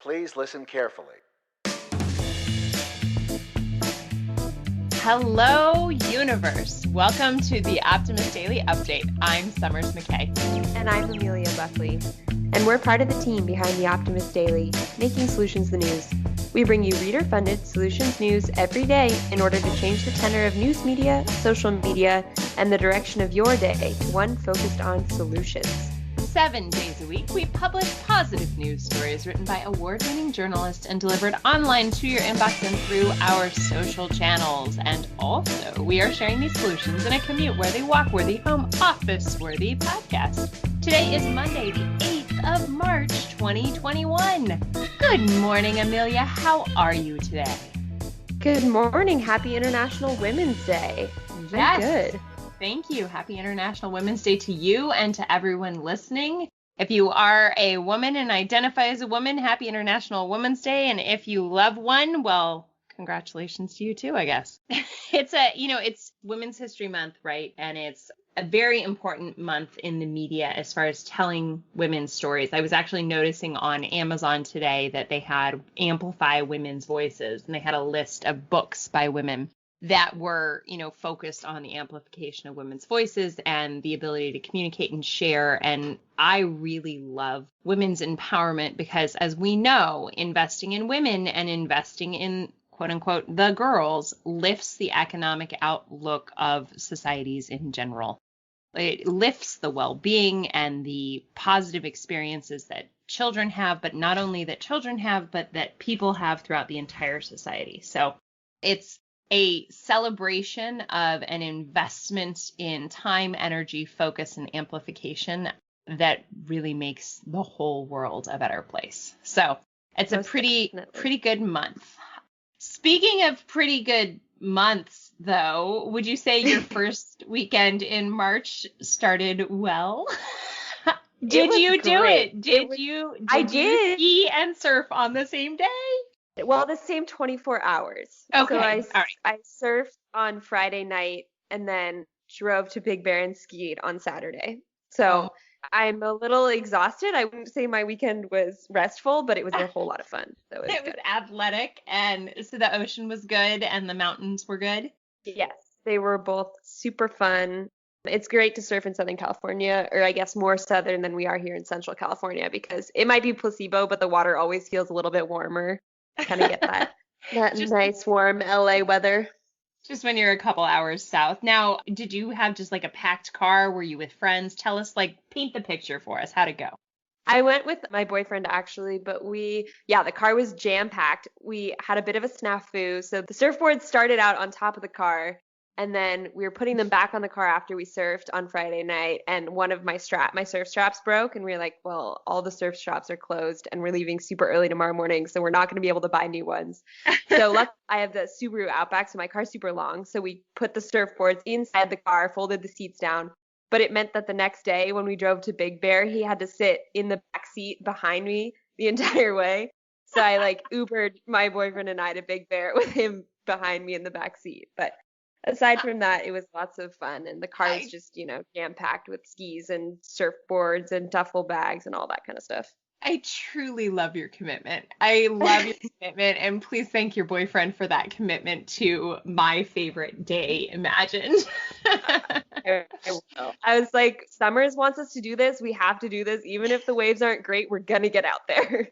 Please listen carefully. Hello, universe. Welcome to the Optimist Daily Update. I'm Summers McKay. And I'm Amelia Buckley. And we're part of the team behind the Optimist Daily, making solutions the news. We bring you reader-funded solutions news every day in order to change the tenor of news media, social media, and the direction of your day to one focused on solutions. 7 days a week, we publish positive news stories written by award-winning journalists and delivered online to your inbox and through our social channels. And also, we are sharing these solutions in a commute-worthy, walk-worthy, home office-worthy podcast. Today is Monday, the 8th of March, 2021. Good morning, Amelia. How are you today? Good morning. Happy International Women's Day. Yes. I'm good. Thank you. Happy International Women's Day to you and to everyone listening. If you are a woman and identify as a woman, happy International Women's Day. And if you love one, well, congratulations to you too, I guess. It's Women's History Month, right? And it's a very important month in the media as far as telling women's stories. I was actually noticing on Amazon today that they had Amplify Women's Voices, and they had a list of books by women that were, focused on the amplification of women's voices and the ability to communicate and share. And I really love women's empowerment because, as we know, investing in women and investing in, quote unquote, the girls lifts the economic outlook of societies in general. It lifts the well-being and the positive experiences that children have, but not only that children have, but that people have throughout the entire society. So it's a celebration of an investment in time, energy, focus, and amplification that really makes the whole world a better place. So it's a pretty good month. Speaking of pretty good months, though, would you say your first weekend in March started well? Did you do it? Did you ski and surf on the same day? Well, the same 24 hours. Okay. So I surfed on Friday night and then drove to Big Bear and skied on Saturday. So I'm a little exhausted. I wouldn't say my weekend was restful, but it was a whole lot of fun. So it was athletic, and so the ocean was good and the mountains were good? Yes, they were both super fun. It's great to surf in Southern California, or I guess more southern than we are here in Central California, because it might be placebo, but the water always feels a little bit warmer. Kind of get that nice warm LA weather. Just when you're a couple hours south. Now, did you have just like a packed car? Were you with friends? Tell us, paint the picture for us. How'd it go? I went with my boyfriend actually, but the car was jam packed. We had a bit of a snafu. So the surfboards started out on top of the car, and then we were putting them back on the car after we surfed on Friday night, and one of my surf straps broke, and we were like, well, all the surf shops are closed and we're leaving super early tomorrow morning, so we're not going to be able to buy new ones. So luckily I have the Subaru Outback, so my car's super long, so we put the surfboards inside the car, folded the seats down, but it meant that the next day when we drove to Big Bear, he had to sit in the back seat behind me the entire way. So I Ubered my boyfriend and I to Big Bear with him behind me in the back seat. But aside from that, it was lots of fun, and the car was just, jam-packed with skis and surfboards and duffel bags and all that kind of stuff. I truly love your commitment. I love your commitment, and please thank your boyfriend for that commitment to my favorite day imagined. I was like, Summers wants us to do this. We have to do this. Even if the waves aren't great, we're going to get out there.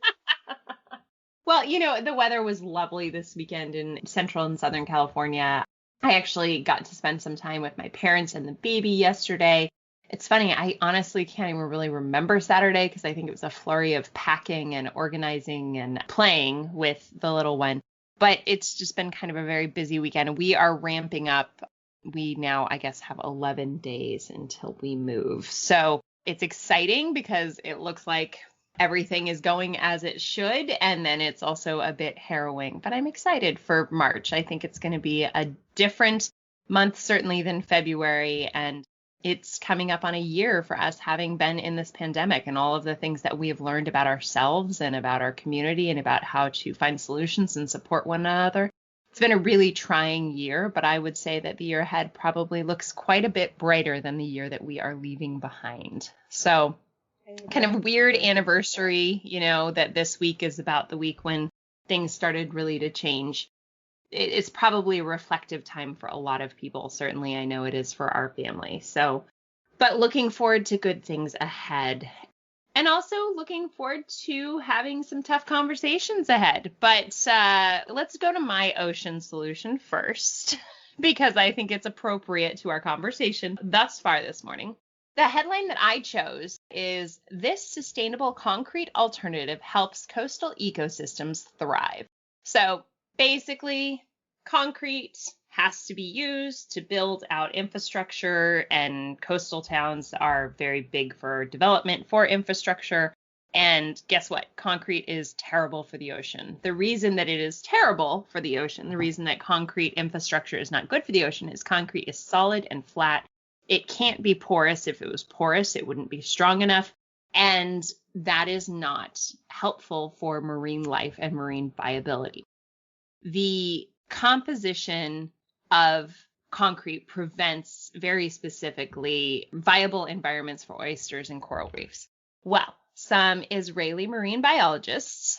Well, the weather was lovely this weekend in Central and Southern California. I actually got to spend some time with my parents and the baby yesterday. It's funny, I honestly can't even really remember Saturday because I think it was a flurry of packing and organizing and playing with the little one. But it's just been kind of a very busy weekend. We are ramping up. We now, I guess, have 11 days until we move. So it's exciting because it looks like everything is going as it should, and then it's also a bit harrowing, but I'm excited for March. I think it's going to be a different month certainly than February, and it's coming up on a year for us having been in this pandemic and all of the things that we have learned about ourselves and about our community and about how to find solutions and support one another. It's been a really trying year, but I would say that the year ahead probably looks quite a bit brighter than the year that we are leaving behind. So kind of weird anniversary, that this week is about the week when things started really to change. It's probably a reflective time for a lot of people. Certainly, I know it is for our family. So, but looking forward to good things ahead. And also looking forward to having some tough conversations ahead. But let's go to my ocean solution first, because I think it's appropriate to our conversation thus far this morning. The headline that I chose is "This Sustainable Concrete Alternative Helps Coastal Ecosystems Thrive." So basically, concrete has to be used to build out infrastructure, and coastal towns are very big for development for infrastructure. And guess what? Concrete is terrible for the ocean. The reason that it is terrible for the ocean, the reason that concrete infrastructure is not good for the ocean, is concrete is solid and flat. It can't be porous. If it was porous, it wouldn't be strong enough. And that is not helpful for marine life and marine viability. The composition of concrete prevents, very specifically, viable environments for oysters and coral reefs. Well, some Israeli marine biologists,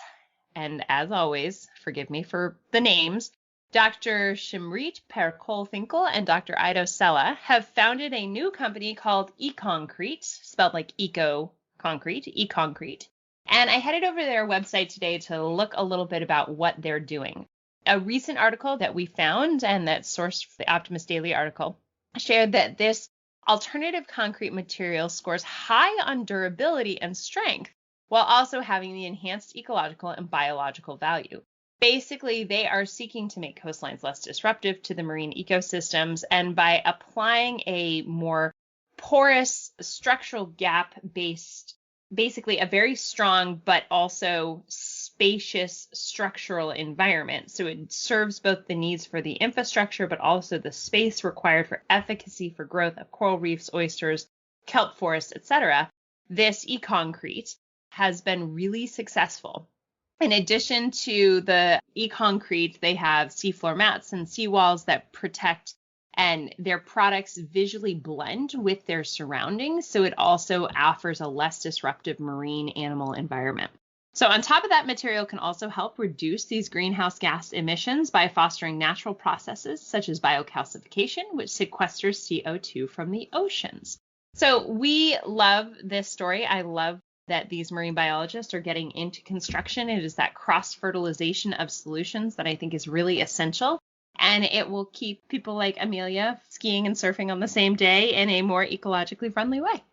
and as always, forgive me for the names, Dr. Shimrit Perkol-Finkel and Dr. Ido Sella, have founded a new company called ECOncrete, spelled like ECOncrete. And I headed over to their website today to look a little bit about what they're doing. A recent article that we found, and that sourced the Optimist Daily article, shared that this alternative concrete material scores high on durability and strength, while also having the enhanced ecological and biological value. Basically, they are seeking to make coastlines less disruptive to the marine ecosystems, and by applying a more porous structural gap-based, basically a very strong but also spacious structural environment. So it serves both the needs for the infrastructure, but also the space required for efficacy for growth of coral reefs, oysters, kelp forests, etc. This ECOncrete has been really successful. In addition to the ECOncrete, they have seafloor mats and seawalls that protect, and their products visually blend with their surroundings, so it also offers a less disruptive marine animal environment. So on top of that, material can also help reduce these greenhouse gas emissions by fostering natural processes such as biocalcification, which sequesters CO2 from the oceans. So we love this story. I love that these marine biologists are getting into construction. It is that cross-fertilization of solutions that I think is really essential. And it will keep people like Amelia skiing and surfing on the same day in a more ecologically friendly way.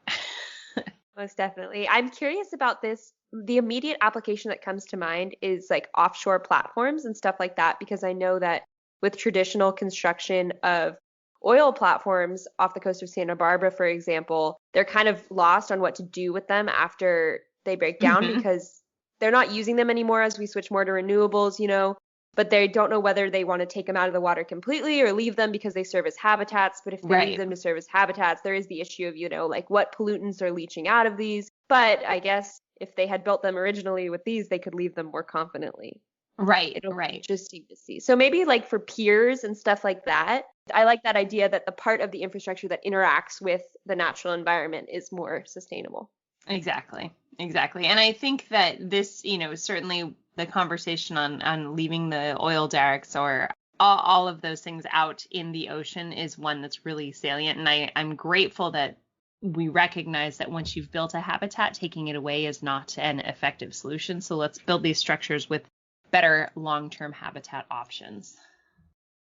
Most definitely. I'm curious about this. The immediate application that comes to mind is like offshore platforms and stuff like that, because I know that with traditional construction of oil platforms off the coast of Santa Barbara, for example, they're kind of lost on what to do with them after they break down because they're not using them anymore as we switch more to renewables, but they don't know whether they want to take them out of the water completely or leave them because they serve as habitats. But if they leave them to serve as habitats, there is the issue of, like what pollutants are leaching out of these. But I guess if they had built them originally with these, they could leave them more confidently. It'll be interesting to see. So maybe like for piers and stuff like that, I like that idea that the part of the infrastructure that interacts with the natural environment is more sustainable. Exactly. And I think that this, certainly the conversation on leaving the oil derricks or all of those things out in the ocean is one that's really salient. And I'm grateful that we recognize that once you've built a habitat, taking it away is not an effective solution. So let's build these structures with better long-term habitat options.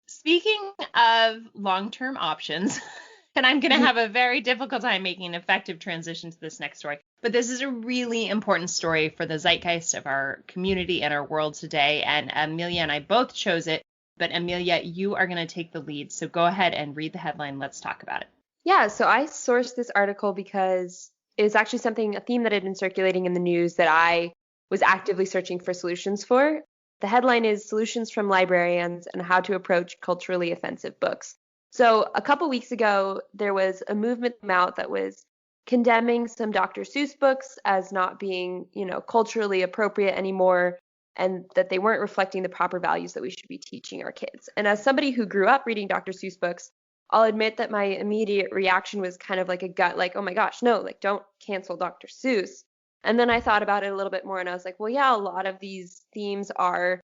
Speaking of long-term options, and I'm going to have a very difficult time making an effective transition to this next story, but this is a really important story for the zeitgeist of our community and our world today. And Amelia and I both chose it, but Amelia, you are going to take the lead. So go ahead and read the headline. Let's talk about it. Yeah, so I sourced this article because it's actually a theme that had been circulating in the news that I was actively searching for solutions for. The headline is "Solutions from Librarians and How to Approach Culturally Offensive Books." So a couple weeks ago, there was a movement out that was condemning some Dr. Seuss books as not being, culturally appropriate anymore, and that they weren't reflecting the proper values that we should be teaching our kids. And as somebody who grew up reading Dr. Seuss books, I'll admit that my immediate reaction was kind of like a gut, like, oh my gosh, no, like don't cancel Dr. Seuss. And then I thought about it a little bit more and I was like, well, yeah, a lot of these themes are,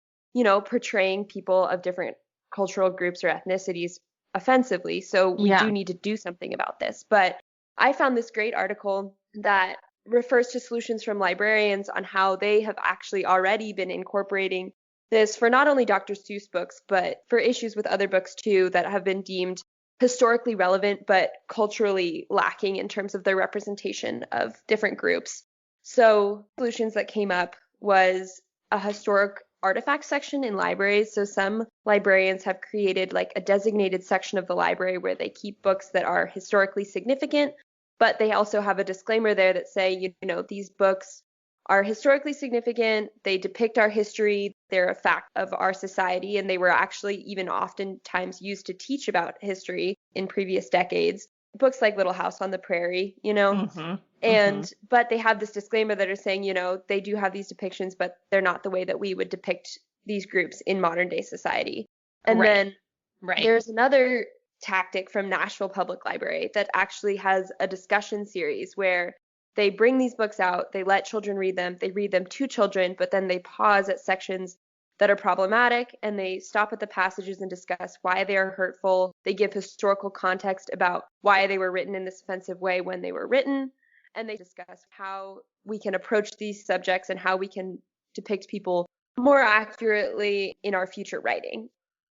portraying people of different cultural groups or ethnicities offensively. So we Yeah. do need to do something about this. But I found this great article that refers to solutions from librarians on how they have actually already been incorporating this for not only Dr. Seuss books, but for issues with other books too that have been deemed historically relevant but culturally lacking in terms of their representation of different groups. So, solutions that came up was a historic artifact section in libraries. So, some librarians have created like a designated section of the library where they keep books that are historically significant, but they also have a disclaimer there that say, these books are historically significant, they depict our history, they're a fact of our society, and they were actually even oftentimes used to teach about history in previous decades. Books like Little House on the Prairie, Mm-hmm. Mm-hmm. but they have this disclaimer that are saying, they do have these depictions, but they're not the way that we would depict these groups in modern day society. And Right. then Right. there's another tactic from Nashville Public Library that actually has a discussion series where they bring these books out, they let children read them, they read them to children, but then they pause at sections that are problematic and they stop at the passages and discuss why they are hurtful. They give historical context about why they were written in this offensive way when they were written, and they discuss how we can approach these subjects and how we can depict people more accurately in our future writing.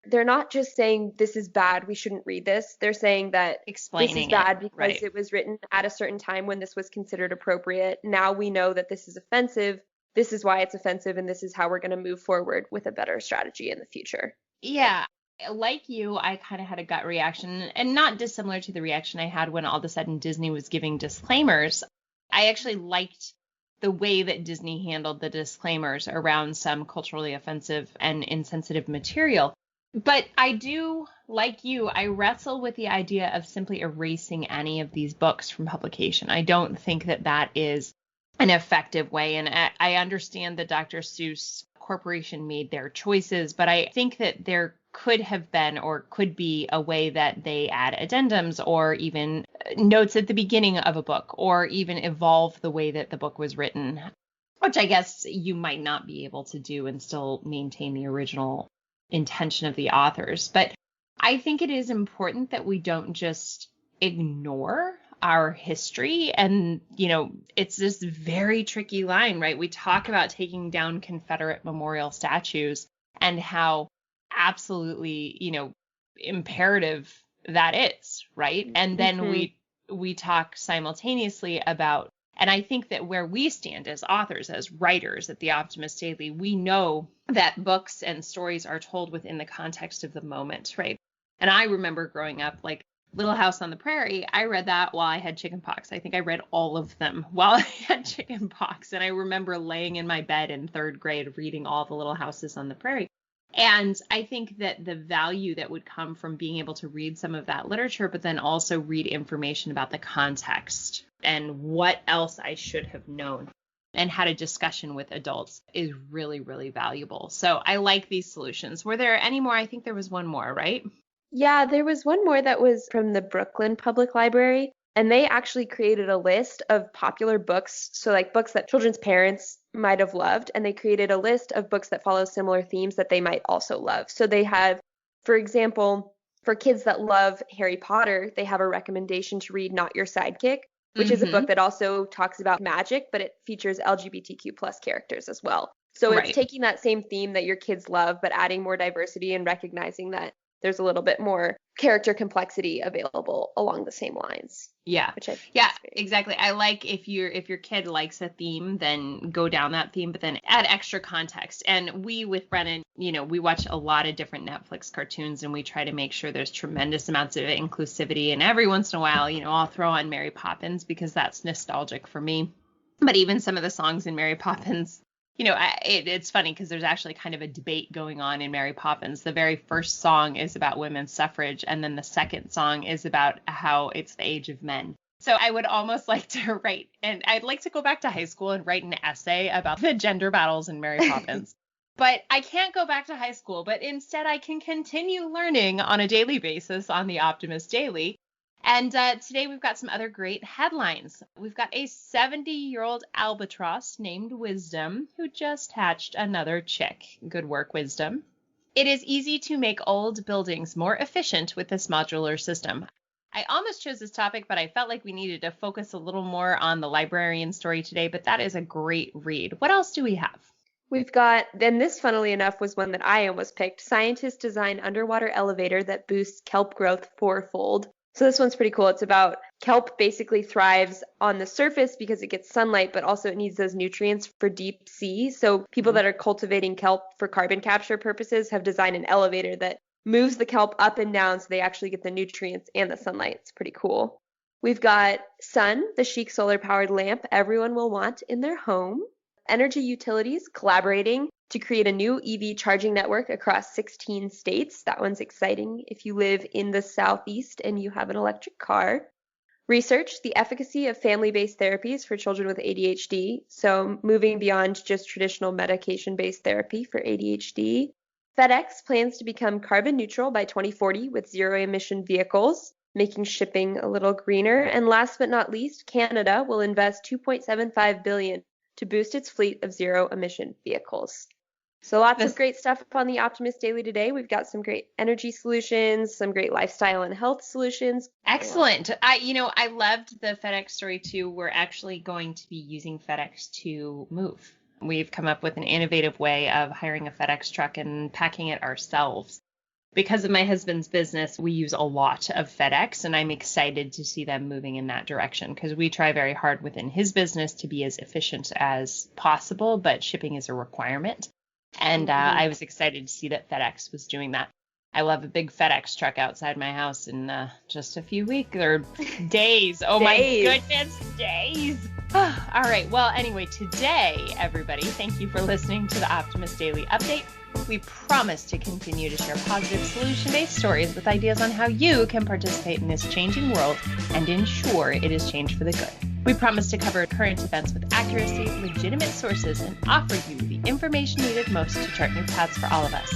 They're not just saying this is bad, we shouldn't read this. They're saying that this is Explaining bad it. because Right. it was written at a certain time when this was considered appropriate. Now we know that this is offensive. This is why it's offensive, and this is how we're going to move forward with a better strategy in the future. Yeah. Like you, I kind of had a gut reaction, and not dissimilar to the reaction I had when all of a sudden Disney was giving disclaimers. I actually liked the way that Disney handled the disclaimers around some culturally offensive and insensitive material. But I do, like you, I wrestle with the idea of simply erasing any of these books from publication. I don't think that that is an effective way. And I understand the Dr. Seuss Corporation made their choices, but I think that there could have been or could be a way that they add addendums or even notes at the beginning of a book or even evolve the way that the book was written, which I guess you might not be able to do and still maintain the original intention of the authors. But I think it is important that we don't just ignore our history. And, it's this very tricky line, right? We talk about taking down Confederate memorial statues and how absolutely, imperative that is, right? And then we talk simultaneously about, and I think that where we stand as authors, as writers at the Optimist Daily, we know that books and stories are told within the context of the moment, right? And I remember growing up, like Little House on the Prairie, I read that while I had chickenpox. I think I read all of them while I had chickenpox. And I remember laying in my bed in third grade reading all the Little Houses on the Prairie. And I think that the value that would come from being able to read some of that literature, but then also read information about the context and what else I should have known and had a discussion with adults is really, really valuable. So I like these solutions. Were there any more? I think there was one more, right? Yeah, there was one more that was from the Brooklyn Public Library, and they actually created a list of popular books, so like books that children's parents might have loved, and they created a list of books that follow similar themes that they might also love. So they have, for example, for kids that love Harry Potter, they have a recommendation to read Not Your Sidekick, which is a book that also talks about magic, but it features LGBTQ plus characters as well. So it's Right. taking that same theme that your kids love, but adding more diversity and recognizing that there's a little bit more character complexity available along the same lines. Yeah. Which I think Yeah, is great. exactly. I like if your kid likes a theme, then go down that theme, but then add extra context. And we with Brennan, we watch a lot of different Netflix cartoons and we try to make sure there's tremendous amounts of inclusivity. And every once in a while, I'll throw on Mary Poppins because that's nostalgic for me. But even some of the songs in Mary Poppins, it's funny because there's actually kind of a debate going on in Mary Poppins. The very first song is about women's suffrage, and then the second song is about how it's the age of men. So I would almost like to write, and I'd like to go back to high school and write an essay about the gender battles in Mary Poppins. But I can't go back to high school, but instead I can continue learning on a daily basis on the Optimist Daily. And today we've got some other great headlines. We've got a 70-year-old albatross named Wisdom who just hatched another chick. Good work, Wisdom. It is easy to make old buildings more efficient with this modular system. I almost chose this topic, but I felt like we needed to focus a little more on the librarian story today, but that is a great read. What else do we have? We've got, then this funnily enough was one that I almost picked. Scientists design underwater elevator that boosts kelp growth fourfold. So this one's pretty cool. It's about kelp basically thrives on the surface because it gets sunlight, but also it needs those nutrients for deep sea. So people that are cultivating kelp for carbon capture purposes have designed an elevator that moves the kelp up and down so they actually get the nutrients and the sunlight. It's pretty cool. We've got Sun, the chic solar-powered lamp everyone will want in their home. Energy utilities collaborating to create a new EV charging network across 16 states. That one's exciting if you live in the Southeast and you have an electric car. Research the efficacy of family-based therapies for children with ADHD. So moving beyond just traditional medication-based therapy for ADHD. FedEx plans to become carbon neutral by 2040 with zero-emission vehicles, making shipping a little greener. And last but not least, Canada will invest $2.75 billion to boost its fleet of zero-emission vehicles. So lots of great stuff up on the Optimist Daily today. We've got some great energy solutions, some great lifestyle and health solutions. Excellent. I loved the FedEx story too. We're actually going to be using FedEx to move. We've come up with an innovative way of hiring a FedEx truck and packing it ourselves. Because of my husband's business, we use a lot of FedEx, and I'm excited to see them moving in that direction because we try very hard within his business to be as efficient as possible, but shipping is a requirement. And I was excited to see that FedEx was doing that. I love a big FedEx truck outside my house in just a few weeks or days. Oh, my goodness, days. All right. Well, anyway, today, everybody, thank you for listening to the Optimist Daily Update. We promise to continue to share positive solution-based stories with ideas on how you can participate in this changing world and ensure it is changed for the good. We promise to cover current events with accuracy, legitimate sources, and offer you the information needed most to chart new paths for all of us.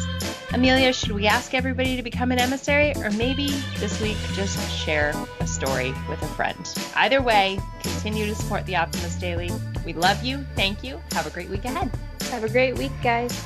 Amelia, should we ask everybody to become an emissary, or maybe this week just share a story with a friend? Either way, continue to support the Optimist Daily. We love you. Thank you. Have a great week ahead. Have a great week, guys.